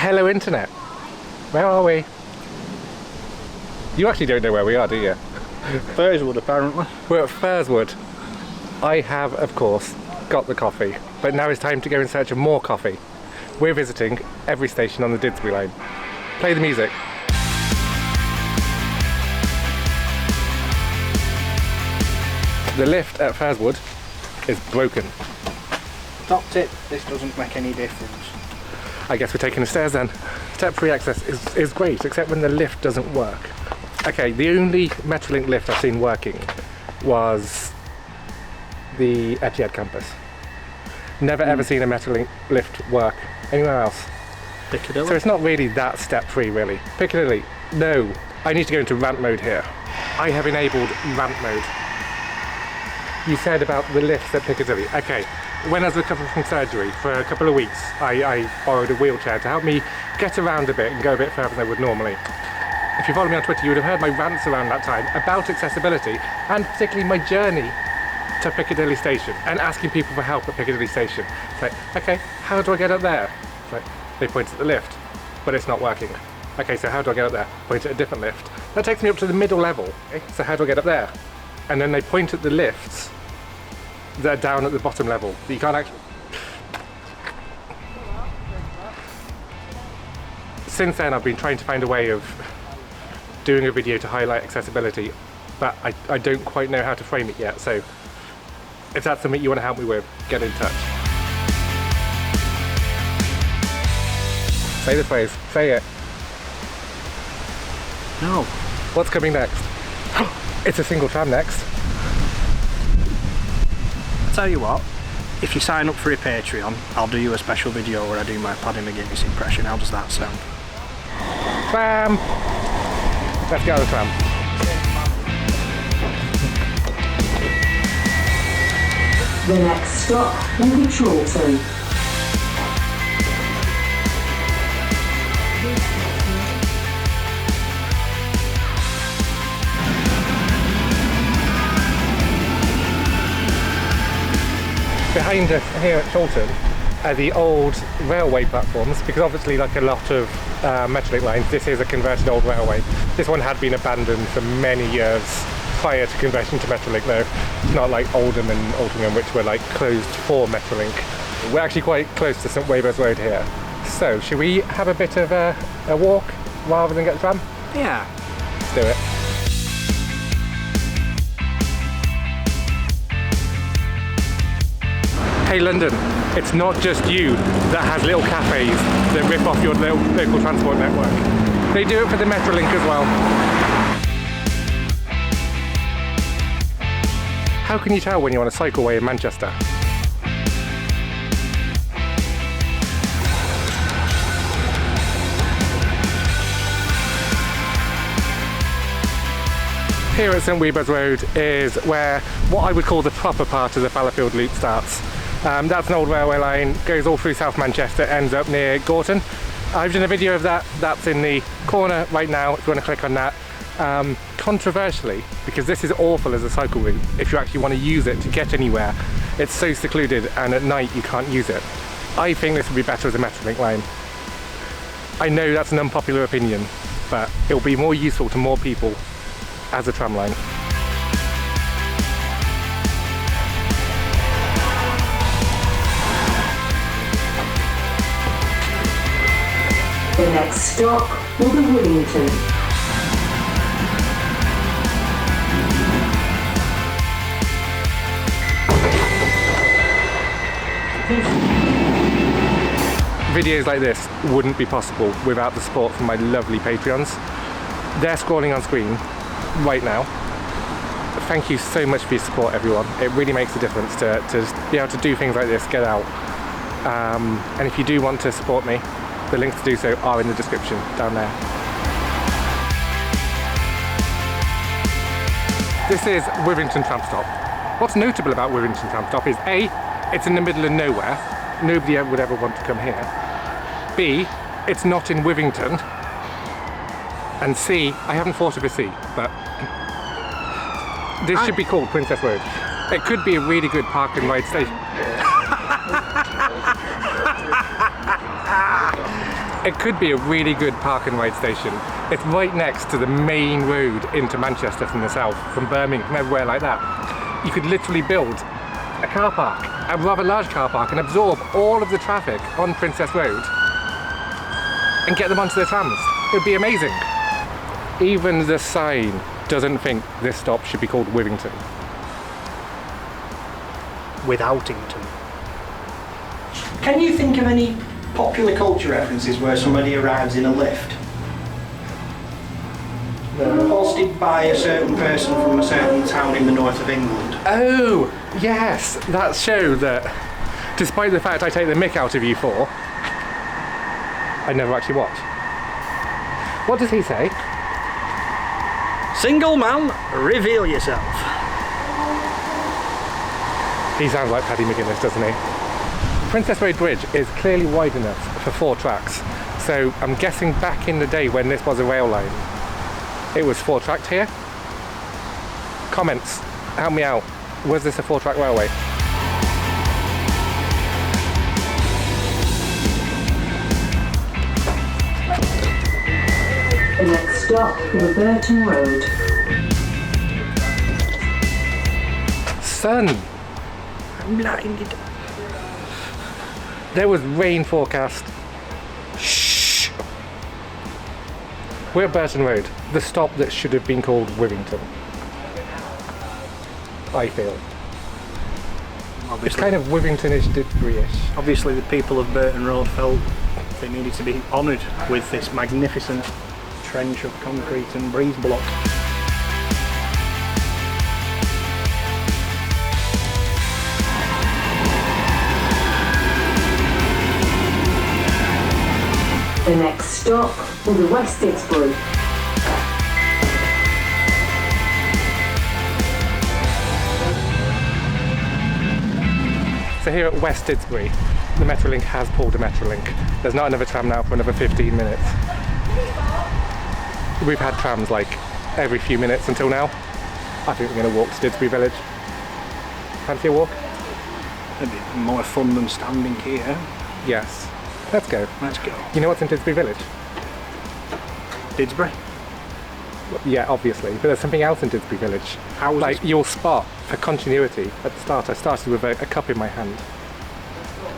Hello internet. Where are we? You actually don't know where we are, do you? Thurswood, apparently. We're at Thurswood. I have, of course, got the coffee, but now it's time to go in search of more coffee. We're visiting every station on the Didsbury line. Play the music. The lift at Thurswood is broken. Top tip, this doesn't make any difference. I guess we're taking the stairs then. Step-free access is great, except when the lift doesn't work. Okay, the only Metrolink lift I've seen working was the Etihad campus. Never ever seen a Metrolink lift work anywhere else. Piccadilly? So it's not really that step-free, really. Piccadilly, no. I need to go into rant mode here. I have enabled rant mode. You said about the lifts at Piccadilly. Okay, when I was recovering from surgery for a couple of weeks, I borrowed a wheelchair to help me get around a bit and go a bit further than I would normally. If you follow me on Twitter, you would have heard my rants around that time about accessibility, and particularly my journey to Piccadilly Station and asking people for help at Piccadilly Station. It's like, okay, how do I get up there? It's like, they point at the lift, but it's not working. Okay, so how do I get up there? Point at a different lift. That takes me up to the middle level. Okay, so how do I get up there? And then they point at the lifts that are down at the bottom level that you can't actually... Since then I've been trying to find a way of doing a video to highlight accessibility, but I don't quite know how to frame it yet, so if that's something you want to help me with, get in touch. Say the phrase, say it. No. What's coming next? It's a single tram next. Tell you what, if you sign up for a Patreon, I'll do you a special video where I do my Paddy McGuinness impression. How does that sound? Tram! Let's get on the tram. The next stop will be Metrolink. Behind us here at Chorlton are the old railway platforms, because obviously, like a lot of Metrolink lines, this is a converted old railway. This one had been abandoned for many years prior to conversion to Metrolink though. It's not like Oldham and Altrincham, which were like closed for Metrolink. We're actually quite close to St Wavers Road here. So should we have a bit of a walk rather than get the tram? Yeah. Let's do it. Hey London, it's not just you that has little cafes that rip off your local transport network. They do it for the Metrolink as well. How can you tell when you're on a cycleway in Manchester? Here at St Wavers Road is where what I would call the proper part of the Fallowfield Loop starts. That's an old railway line, goes all through South Manchester, ends up near Gorton. I've done a video of that, that's in the corner right now if you want to click on that. Controversially, because this is awful as a cycle route, if you actually want to use it to get anywhere, it's so secluded and at night you can't use it. I think this would be better as a Metrolink line. I know that's an unpopular opinion, but it will be more useful to more people as a tram line. The next stop will be Willington. Videos like this wouldn't be possible without the support from my lovely Patreons. They're scrolling on screen right now. Thank you so much for your support, everyone. It really makes a difference to be able to do things like this, get out. And if you do want to support me, the links to do so are in the description down there. This is Withington tram stop. What's notable about Withington tram stop is A, it's in the middle of nowhere. Nobody would ever want to come here. B, it's not in Withington. And C, I haven't thought of a C, but this should be called Princess Road. It could be a really good park and ride station. It could be a really good park and ride station. It's right next to the main road into Manchester from the south, from Birmingham, from everywhere like that. You could literally build a car park, a rather large car park, and absorb all of the traffic on Princess Road and get them onto the trams. It would be amazing. Even the sign doesn't think this stop should be called Wivington. Withoutington. Can you think of any popular culture references where somebody arrives in a lift? Hosted by a certain person from a certain town in the north of England. Oh, yes, that show that, despite the fact I take the mick out of you for, I never actually watched. What does he say? Single man, reveal yourself. He sounds like Paddy McGuinness, doesn't he? Princess Road Bridge is clearly wide enough for 4 tracks, so I'm guessing back in the day when this was a rail line, it was 4-tracked here. Comments, help me out. Was this a 4-track railway? The next stop will be Burton Road. Sun! I'm blinded. There was rain forecast. Shh! We're at Burton Road, the stop that should have been called Wivington. I feel. It's kind of Wivington-ish, Didsbury-ish. Obviously the people of Burton Road felt they needed to be honoured with this magnificent trench of concrete and breeze block. The next stop will be West Didsbury. So here at West Didsbury, the Metrolink has pulled a Metrolink. There's not another tram now for another 15 minutes. We've had trams like every few minutes until now. I think we're going to walk to Didsbury Village. Fancy a walk? It'd be more fun than standing here. Yes. Let's go. Let's go. You know what's in Didsbury Village? Didsbury? Yeah, obviously, but there's something else in Didsbury Village. Houses? Like, you'll spot, for continuity, at the start I started with a cup in my hand.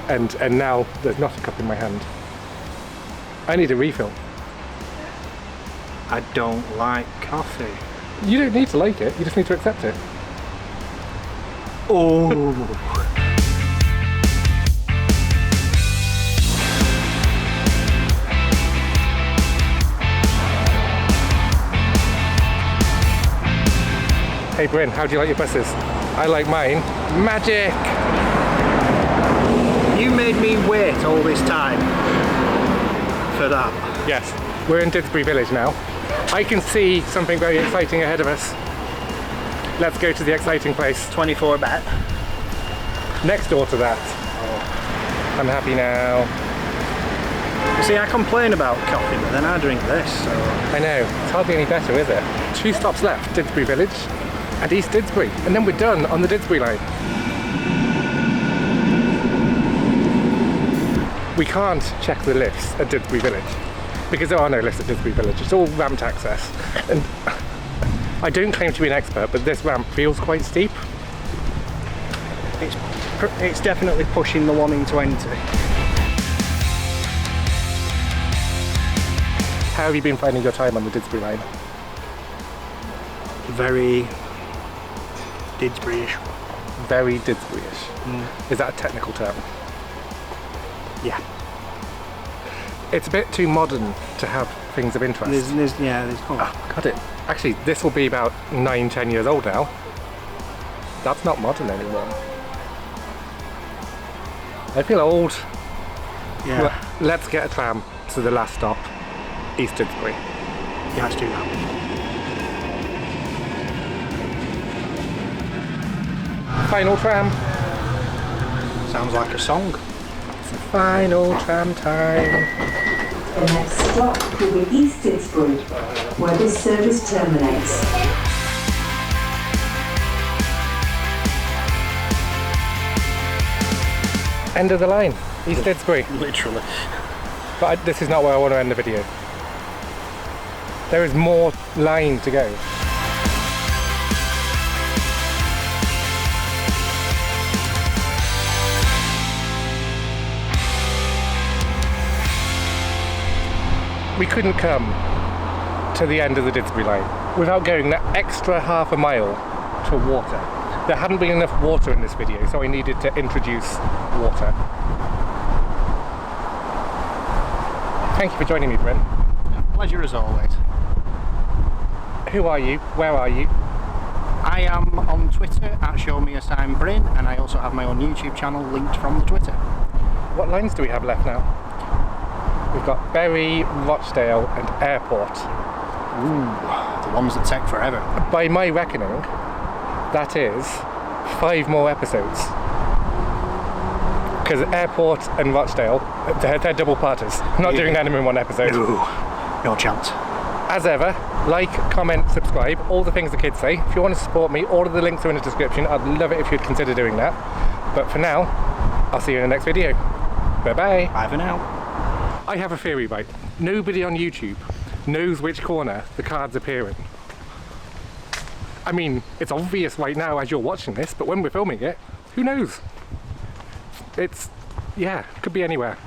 And now there's not a cup in my hand. I need a refill. I don't like coffee. You don't need to like it, you just need to accept it. Oh. Hey Bryn, how do you like your buses? I like mine. Magic! You made me wait all this time for that. Yes, we're in Didsbury Village now. I can see something very exciting ahead of us. Let's go to the exciting place. 24 bet. Next door to that. I'm happy now. You see, I complain about coffee, but then I drink this, so... I know, it's hardly any better, is it? 2 stops left, Didsbury Village and East Didsbury, and then we're done on the Didsbury line. We can't check the lifts at Didsbury Village because there are no lifts at Didsbury Village. It's all ramped access, and I don't claim to be an expert, but this ramp feels quite steep. It's definitely pushing the 120. How have you been finding your time on the Didsbury line? Very Didsbury-ish. Very Didsbury-ish. Is that a technical term? Yeah. It's a bit too modern to have things of interest. There's Got it. Actually, this will be about 9-10 years old now. That's not modern anymore. I feel old. Yeah. Well, let's get a tram to the last stop, East Didsbury. Yeah, let's do that. Final tram. Sounds like a song. Final tram time. The next stop will be East Didsbury, where this service terminates. End of the line, East Didsbury. Literally. But this is not where I want to end the video. There is more line to go. We couldn't come to the end of the Didsbury line without going that extra half a mile to water. There hadn't been enough water in this video, so I needed to introduce water. Thank you for joining me, Bryn. Pleasure as always. Who are you? Where are you? I am on Twitter at ShowMeASignBryn, and I also have my own YouTube channel linked from the Twitter. What lines do we have left now? We've got Bury, Rochdale and Airport. Ooh, the ones that take forever. By my reckoning, that is 5 more episodes. Because Airport and Rochdale, they're double parters. Not doing them in one episode. No chance. As ever, like, comment, subscribe, all the things the kids say. If you want to support me, all of the links are in the description. I'd love it if you'd consider doing that. But for now, I'll see you in the next video. Bye-bye. Bye for now. I have a theory, right? Nobody on YouTube knows which corner the cards appear in. I mean, it's obvious right now as you're watching this, but when we're filming it, who knows? It's, yeah, could be anywhere.